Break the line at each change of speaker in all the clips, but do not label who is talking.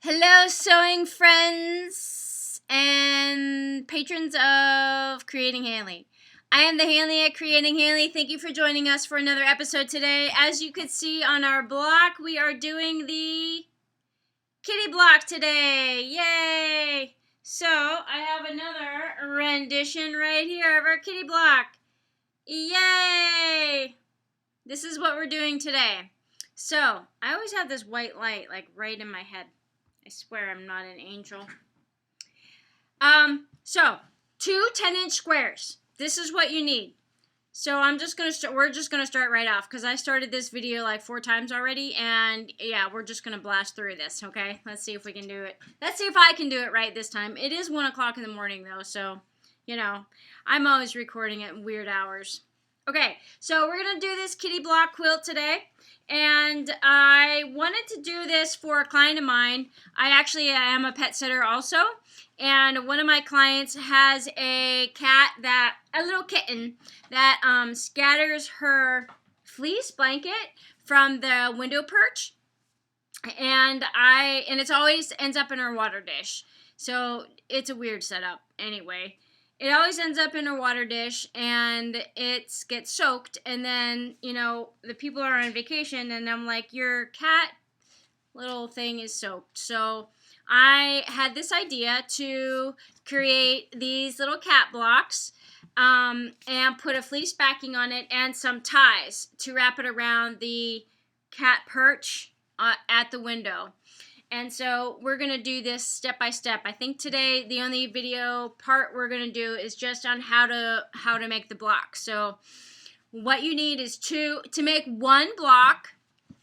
Hello, sewing friends and patrons of Creating Hanley. I am the Hanley at Creating Hanley. Thank you for joining us for another episode today. As you can see on our block, we are doing the kitty block today. Yay! So, I have another rendition right here of our kitty block. Yay! This is what we're doing today. So, I always have this white light like right in my head. I swear I'm not an angel. So 2 10-inch squares. This is what you need. So we're just gonna start right off because I started this video like 4 times already, and yeah, we're just gonna blast through this. Okay, let's see if we can do it. Let's see if I can do it right this time. It is 1 o'clock in the morning though, so you know I'm always recording at weird hours. Okay, so we're gonna do this kitty block quilt today. And I wanted to do this for a client of mine. I am a pet sitter also. And one of my clients has a little kitten that scatters her fleece blanket from the window perch. And it always ends up in her water dish. So it's a weird setup anyway. It always ends up in a water dish and it gets soaked, and then, the people are on vacation and I'm like, your cat little thing is soaked. So I had this idea to create these little cat blocks and put a fleece backing on it and some ties to wrap it around the cat perch at the window. And so we're going to do this step by step. I think today the only video part we're going to do is just on how to make the block. So what you need is to make one block.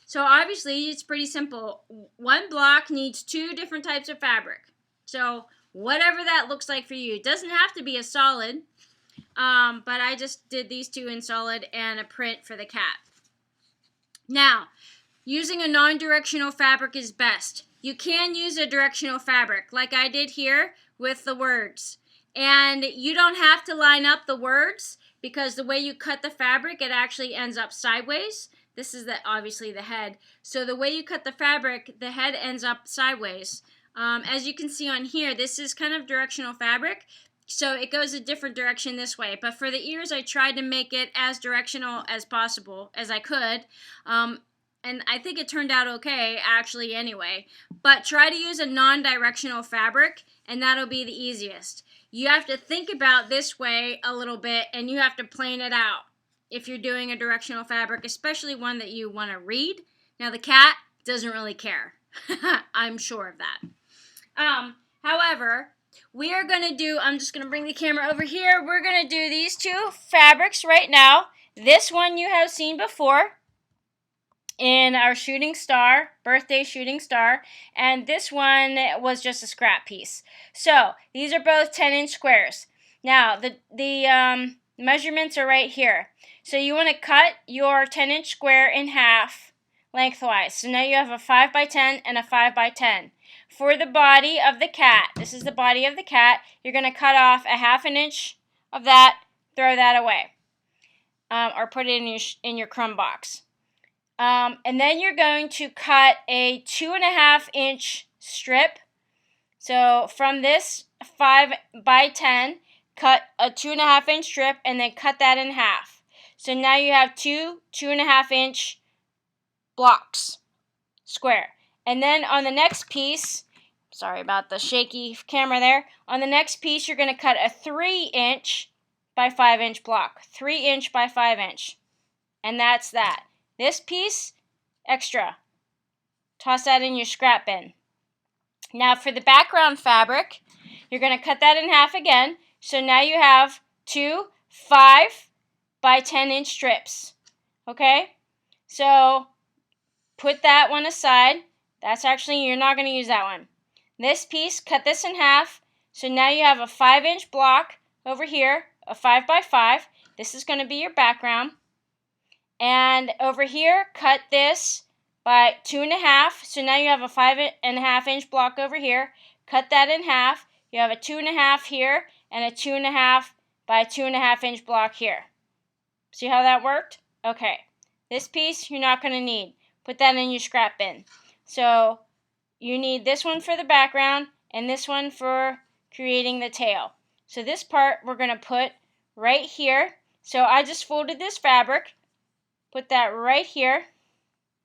So obviously it's pretty simple. One block needs 2 different types of fabric. So whatever that looks like for you. It doesn't have to be a solid, but I just did these 2 in solid and a print for the cat. Now, using a non-directional fabric is best. You can use a directional fabric like I did here with the words. And you don't have to line up the words because the way you cut the fabric, it actually ends up sideways. This is obviously the head. So the way you cut the fabric, the head ends up sideways. As you can see on here, this is kind of directional fabric. So it goes a different direction this way. But for the ears, I tried to make it as directional as possible, as I could. And I think it turned out okay, actually, anyway. But try to use a non-directional fabric, and that'll be the easiest. You have to think about this way a little bit, and you have to plan it out if you're doing a directional fabric, especially one that you want to read. Now, the cat doesn't really care. I'm sure of that. However, we are going to do, I'm just going to bring the camera over here. We're going to do these 2 fabrics right now. This one you have seen before in our shooting star, birthday shooting star, and this one was just a scrap piece. So these are both 10-inch squares. Now the measurements are right here. So you want to cut your 10-inch square in half lengthwise. So now you have a 5 by 10 and a 5 by 10. For the body of the cat, this is the body of the cat, you're going to cut off a 1/2 inch of that, throw that away, or put it in your crumb box. And then you're going to cut a 2.5 inch strip. So from this 5 by 10, cut a 2.5 inch strip and then cut that in half. So now you have 2.5 inch blocks, square. And then on the next piece, sorry about the shaky camera there. On the next piece, you're going to cut a 3 inch by 5 inch block. 3 inch by 5 inch. And that's that. This piece, extra. Toss that in your scrap bin. Now for the background fabric, you're going to cut that in half again. So now you have 2 5 by 10 inch strips. Okay? So put that one aside. That's actually, you're not going to use that one. This piece, cut this in half. So now you have a 5 inch block over here, a 5 by 5. This is going to be your background. And over here, cut this by 2.5. So now you have a 5.5 inch block over here. Cut that in half. You have a 2.5 here and a 2.5 by 2.5 inch block here. See how that worked? Okay. This piece you're not going to need. Put that in your scrap bin. So you need this one for the background and this one for creating the tail. So this part we're going to put right here. So I just folded this fabric, put that right here.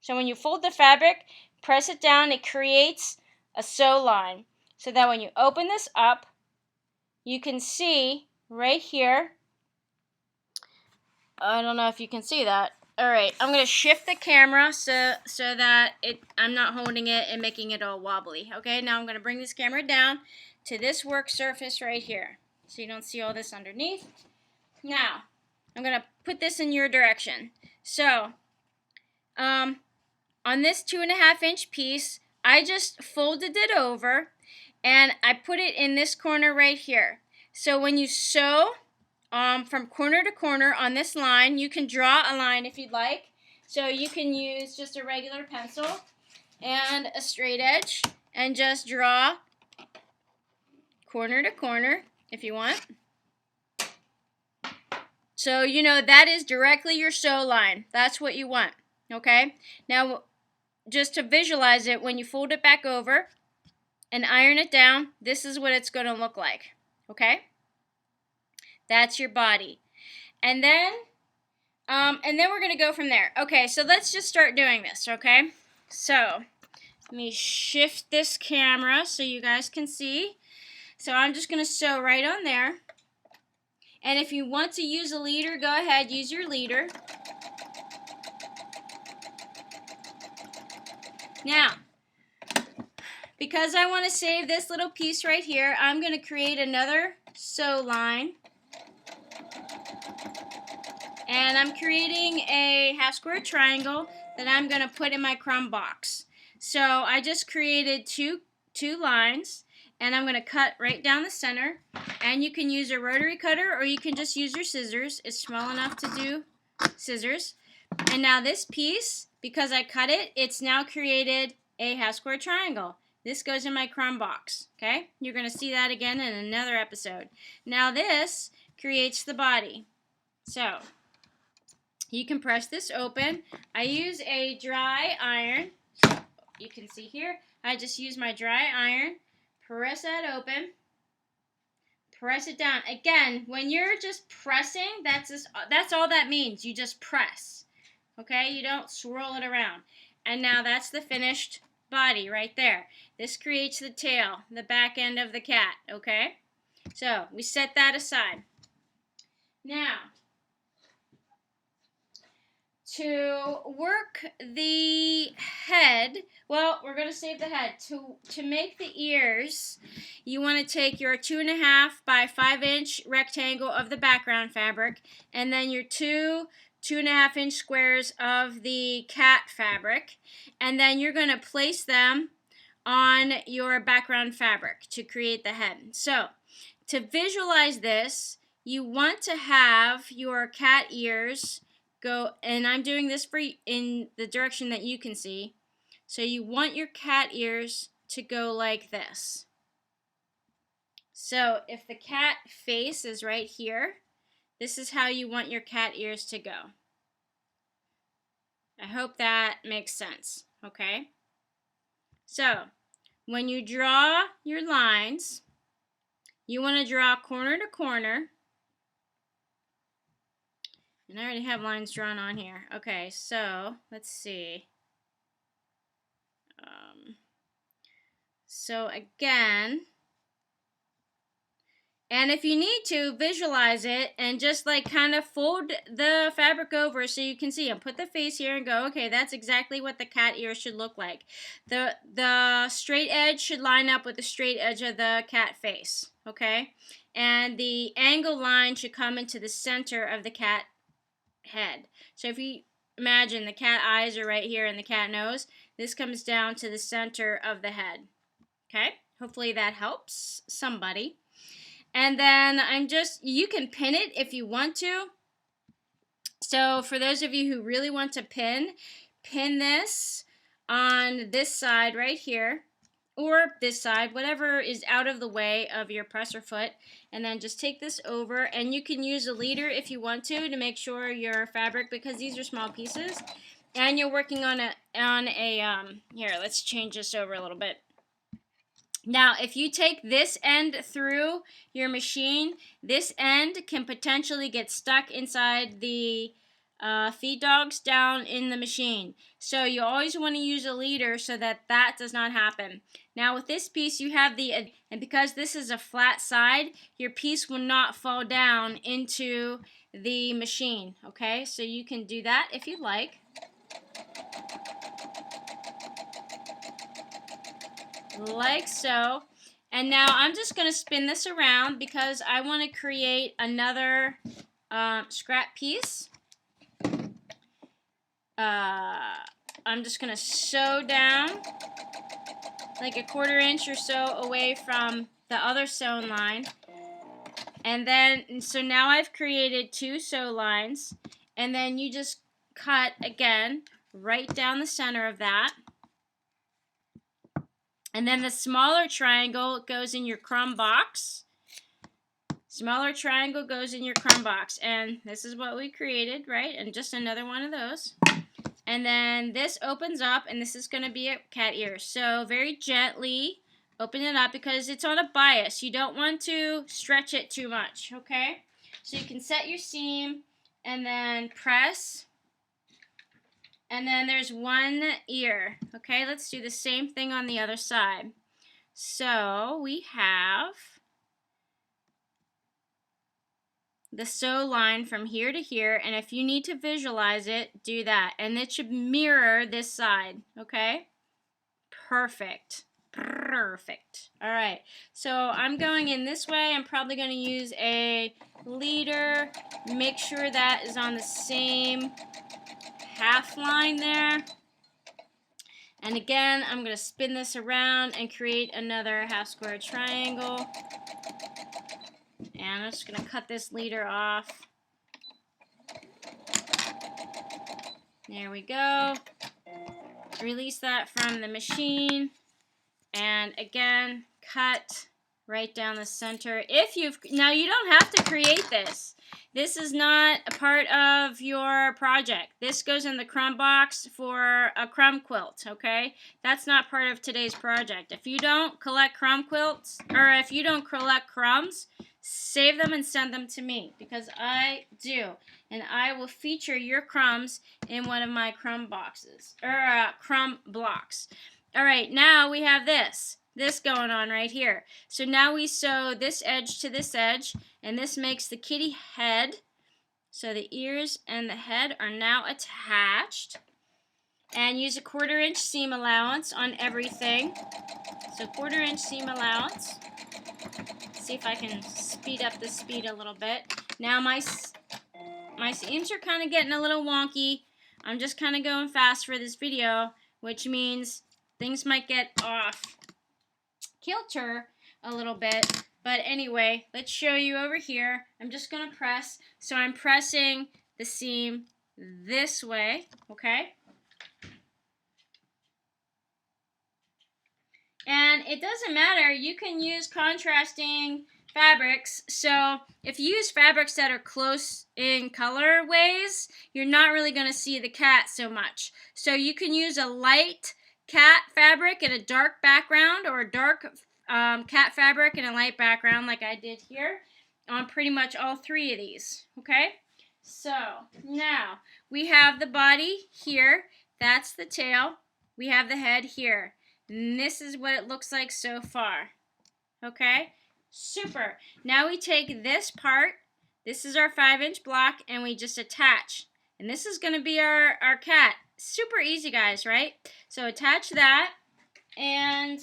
So when you fold the fabric, press it down, it creates a sew line. So that when you open this up, you can see right here. I don't know if you can see that. Alright, I'm going to shift the camera so that I'm not holding it and making it all wobbly. Okay, now I'm going to bring this camera down to this work surface right here so you don't see all this underneath. Now, I'm going to put this in your direction. So, on this 2.5-inch piece, I just folded it over and I put it in this corner right here. So when you sew from corner to corner on this line, you can draw a line if you'd like. So you can use just a regular pencil and a straight edge and just draw corner to corner if you want. So you know that is directly your sew line. That's what you want. Okay? Now just to visualize it, when you fold it back over and iron it down, this is what it's going to look like. Okay? That's your body. And then we're going to go from there. Okay, so let's just start doing this, okay? So, let me shift this camera so you guys can see. So, I'm just going to sew right on there. And if you want to use a leader, go ahead, use your leader. Now, because I want to save this little piece right here, I'm going to create another sew line. And I'm creating a half square triangle that I'm going to put in my crumb box. So I just created two lines, and I'm going to cut right down the center. And you can use a rotary cutter or you can just use your scissors. It's small enough to do scissors. And now this piece, because I cut it, it's now created a half square triangle. This goes in my crumb box, okay? You're going to see that again in another episode. Now this creates the body. So you can press this open. I use a dry iron. So you can see here, I just use my dry iron. Press that open. Press it down. Again, when you're just pressing, that's all that means. You just press. Okay? You don't swirl it around. And now that's the finished body right there. This creates the tail, the back end of the cat. Okay? So we set that aside. Now, to work the head, well, we're going to save the head. To make the ears, you want to take your 2.5 by 5-inch rectangle of the background fabric, and then your 2.5-inch squares of the cat fabric, and then you're going to place them on your background fabric to create the head. So, to visualize this, you want to have your cat ears go, and I'm doing this for in the direction that you can see. So you want your cat ears to go like this. So if the cat face is right here, this is how you want your cat ears to go. I hope that makes sense, okay? So when you draw your lines, you want to draw corner to corner. And I already have lines drawn on here. Okay, so let's see. So again, and if you need to, visualize it and just like kind of fold the fabric over so you can see and put the face here and go, okay, that's exactly what the cat ear should look like. The straight edge should line up with the straight edge of the cat face, okay? And the angle line should come into the center of the cat head. So if you imagine the cat eyes are right here and the cat nose, this comes down to the center of the head. Okay? Hopefully that helps somebody. And then you can pin it if you want to. So for those of you who really want to pin this on this side right here, or this side, whatever is out of the way of your presser foot, and then just take this over, and you can use a leader if you want to make sure your fabric, because these are small pieces, and you're working on here, let's change this over a little bit. Now, if you take this end through your machine, this end can potentially get stuck inside the feed dogs down in the machine. So you always want to use a leader so that that does not happen. Now with this piece you have and because this is a flat side, your piece will not fall down into the machine. Okay, so you can do that if you'd like. Like so. And now I'm just going to spin this around because I want to create another scrap piece. I'm just going to sew down like a 1/4 inch or so away from the other sewn line. And then, so now I've created 2 sew lines. And then you just cut again right down the center of that. And then the smaller triangle goes in your crumb box. Smaller triangle goes in your crumb box. And this is what we created, right? And just another one of those. And then this opens up, and this is going to be a cat ear. So very gently open it up because it's on a bias. You don't want to stretch it too much, okay? So you can set your seam and then press. And then there's one ear. Okay, let's do the same thing on the other side. So we have the sew line from here to here, and if you need to visualize it, do that. And it should mirror this side, okay? Perfect. Perfect. All right, so I'm going in this way. I'm probably going to use a leader. Make sure that is on the same half line there. And again, I'm going to spin this around and create another half square triangle. And I'm just going to cut this leader off. There we go. Release that from the machine. And again, cut right down the center. Now you don't have to create this. This is not a part of your project. This goes in the crumb box for a crumb quilt, okay? That's not part of today's project. If you don't collect crumb quilts, or if you don't collect crumbs, save them and send them to me because I do. And I will feature your crumbs in one of my crumb boxes, or crumb blocks. All right, now we have this going on right here. So now we sew this edge to this edge, and this makes the kitty head. So the ears and the head are now attached. And use a 1/4 inch seam allowance on everything. So 1/4 inch seam allowance. See if I can speed up the speed a little bit. Now my seams are kind of getting a little wonky. I'm just kind of going fast for this video, which means things might get off kilter a little bit. But anyway, let's show you over here. I'm just going to press. So I'm pressing the seam this way, okay? And it doesn't matter. You can use contrasting fabrics. So if you use fabrics that are close in colorways, you're not really going to see the cat so much. So you can use a light cat fabric in a dark background, or a dark cat fabric in a light background like I did here on pretty much all 3 of these, okay? So now we have the body here. That's the tail. We have the head here. And this is what it looks like so far, okay? Super. Now we take this part. This is our 5-inch block, and we just attach. And this is going to be our cat. Super easy, guys, right? So attach that, and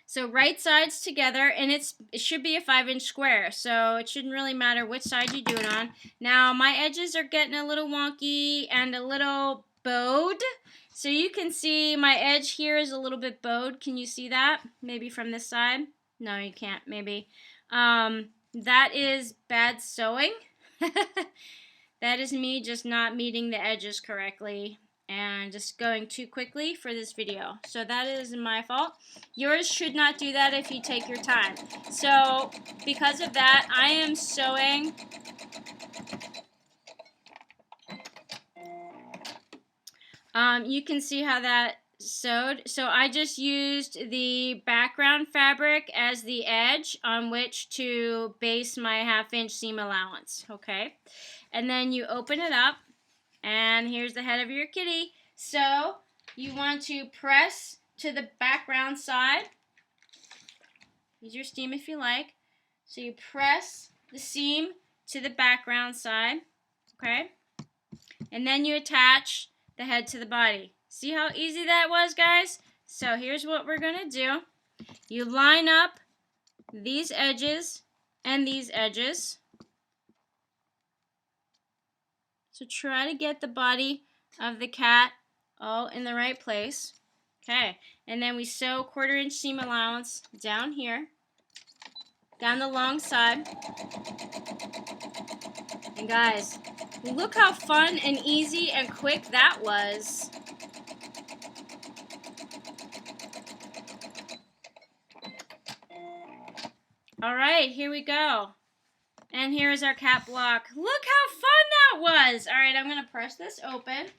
so right sides together, and it should be a 5-inch square, so it shouldn't really matter which side you do it on. Now my edges are getting a little wonky and a little bowed, so you can see my edge here is a little bit bowed. Can you see that? Maybe from this side? No, you can't. Maybe. That is bad sewing. That is me just not meeting the edges correctly and just going too quickly for this video. So that is my fault. Yours should not do that if you take your time. So because of that, I am sewing You can see how that sewed. So I just used the background fabric as the edge on which to base my 1/2 inch seam allowance. Okay, and then you open it up, and here's the head of your kitty. So you want to press to the background side. Use your steam if you like. So you press the seam to the background side, okay? And then you attach the head to the body. See how easy that was, guys? So here's what we're gonna do. You line up these edges and these edges. So try to get the body of the cat all in the right place. Okay, and then we sew 1/4 inch seam allowance down here, down the long side. And guys, look how fun and easy and quick that was. All right, here we go. And here is our cat block. Look how fun that was. All right, I'm going to press this open.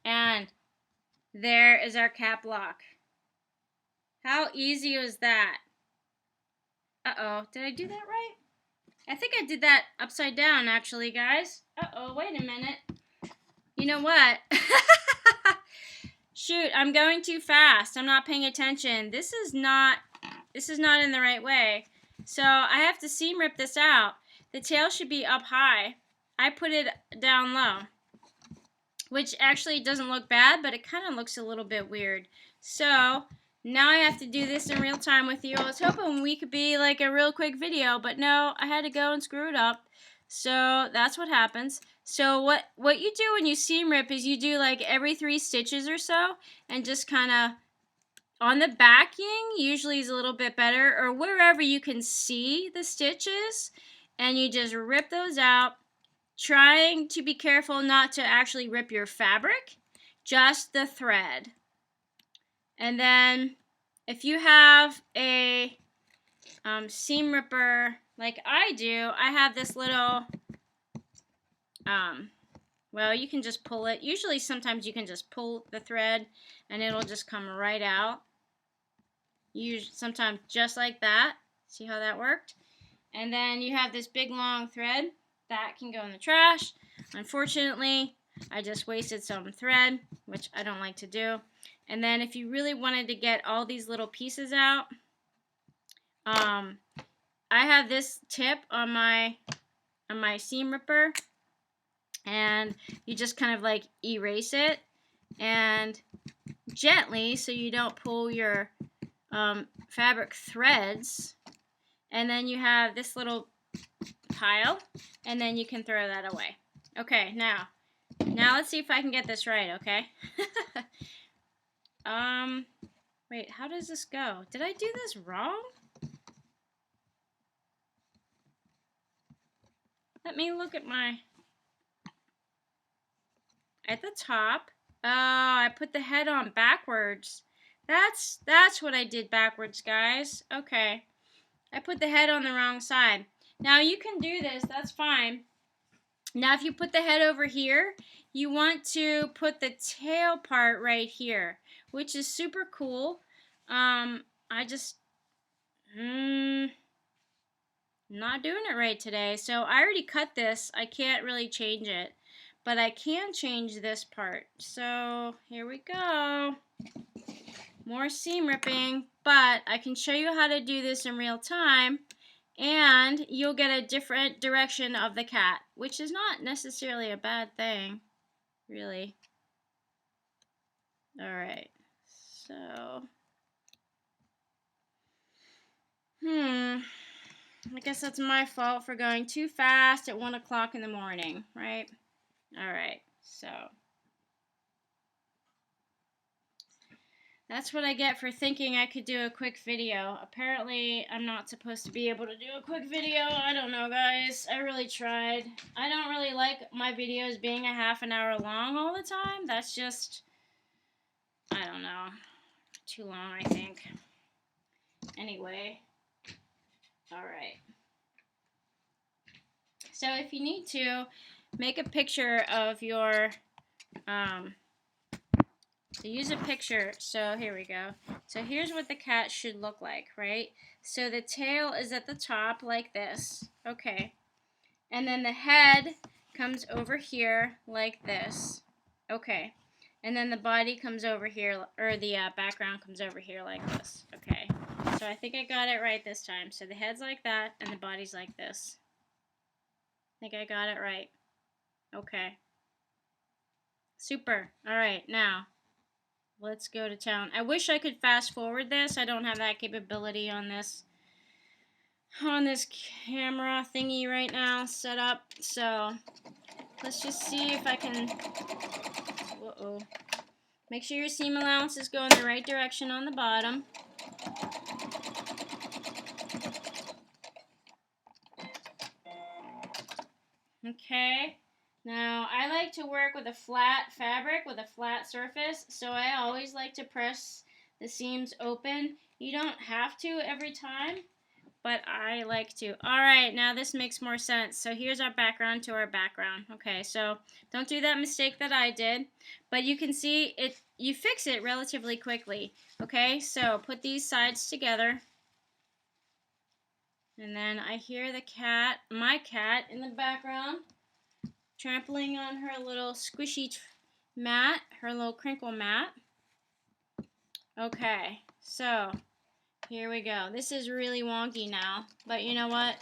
And there is our cat block. How easy was that? Uh-oh, did I do that right? I think I did that upside down, actually, guys. Uh-oh, wait a minute. You know what? Shoot, I'm going too fast. I'm not paying attention. This is not in the right way. So I have to seam rip this out. The tail should be up high. I put it down low, which actually doesn't look bad, but it kind of looks a little bit weird. So now I have to do this in real time with you. I was hoping we could be like a real quick video, but no, I had to go and screw it up. So that's what happens. So what you do when you seam rip is you do like every 3 stitches or so, and just kind of on the backing usually is a little bit better, or wherever you can see the stitches, and you just rip those out, trying to be careful not to actually rip your fabric, just the thread. And then if you have a seam ripper like I do, I have this little, well, you can just pull it. Usually sometimes you can just pull the thread and it'll just come right out. Sometimes just like that. See how that worked? And then you have this big long thread that can go in the trash. Unfortunately, I just wasted some thread, which I don't like to do. And then if you really wanted to get all these little pieces out, I have this tip on my seam ripper, and you just kind of like erase it and gently, so you don't pull your fabric threads. And then you have this little pile, and then you can throw that away. Okay, now let's see if I can get this right, okay? Wait, how does this go? Did I do this wrong? Let me look at at the top. Oh, I put the head on backwards. That's what I did backwards, guys. Okay. I put the head on the wrong side. Now you can do this, that's fine. Now if you put the head over here, you want to put the tail part right here, which is super cool. I just not doing it right today. So I already cut this. I can't really change it, but I can change this part. So here we go. More seam ripping, but I can show you how to do this in real time, and you'll get a different direction of the cat, which is not necessarily a bad thing, really. All right, so, I guess that's my fault for going too fast at 1 o'clock in the morning, right? All right, so. That's what I get for thinking I could do a quick video. Apparently, I'm not supposed to be able to do a quick video. I don't know, guys. I really tried. I don't really like my videos being a ½ an hour long all the time. That's just, I don't know, too long, I think. Anyway, all right. So if you need to, make a picture of your, use a picture. So here we go. So here's what the cat should look like, right? So the tail is at the top like this. Okay. And then the head comes over here like this. Okay. And then the body comes over here, or the background comes over here like this. Okay. So I think I got it right this time. So the head's like that, and the body's like this. I think I got it right. Okay. Super. All right, now let's go to town. I wish I could fast forward this. I don't have that capability on this camera thingy right now set up. So let's just see if I can. Uh-oh. Make sure your seam allowance is going the right direction on the bottom. Okay. Now, I like to work with a flat fabric, with a flat surface, so I always like to press the seams open. You don't have to every time, but I like to. Alright, now this makes more sense. So here's our background to our background. Okay, so don't do that mistake that I did, but you can see it. You fix it relatively quickly. Okay, so put these sides together. And then I hear the cat, my cat, in the background, trampling on her little squishy mat, her little crinkle mat. Okay, so here we go. This is really wonky now, but you know what?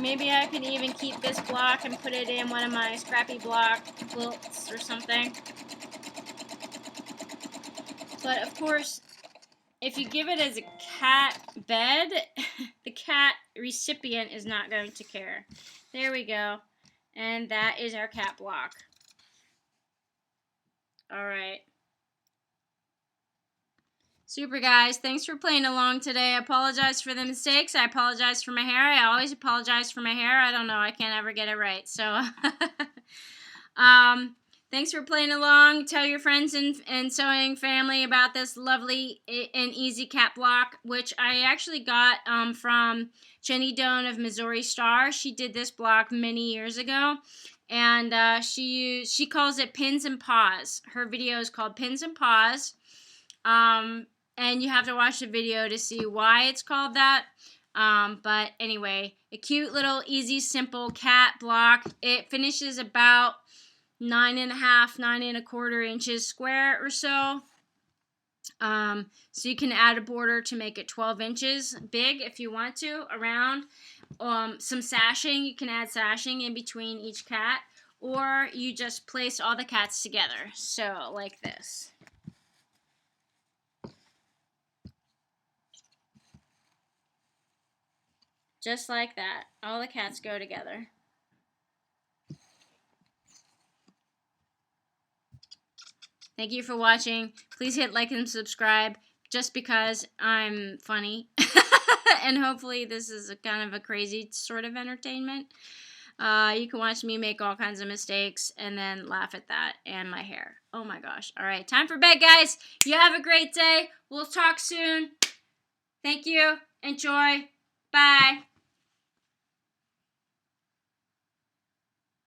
Maybe I can even keep this block and put it in one of my scrappy block quilts or something. But of course, if you give it as a cat bed, the cat recipient is not going to care. There we go. And that is our cat block. Alright. Super, guys. Thanks for playing along today. I apologize for the mistakes. I apologize for my hair. I always apologize for my hair. I don't know. I can't ever get it right. So, thanks for playing along. Tell your friends and sewing family about this lovely and easy cat block, which I actually got from Jenny Doan of Missouri Star. She did this block many years ago, and she calls it Pins and Paws. Her video is called Pins and Paws, and you have to watch the video to see why it's called that. But anyway, a cute little easy simple cat block. It finishes about 9.5, 9.25 inches square or so. So you can add a border to make it 12 inches big if you want to around. Some sashing, you can add sashing in between each cat, or you just place all the cats together. So like this. Just like that. All the cats go together. Thank you for watching. Please hit like and subscribe just because I'm funny. And hopefully this is a kind of a crazy sort of entertainment. You can watch me make all kinds of mistakes and then laugh at that and my hair. Oh my gosh. All right, time for bed, guys. You have a great day. We'll talk soon. Thank you. Enjoy. Bye.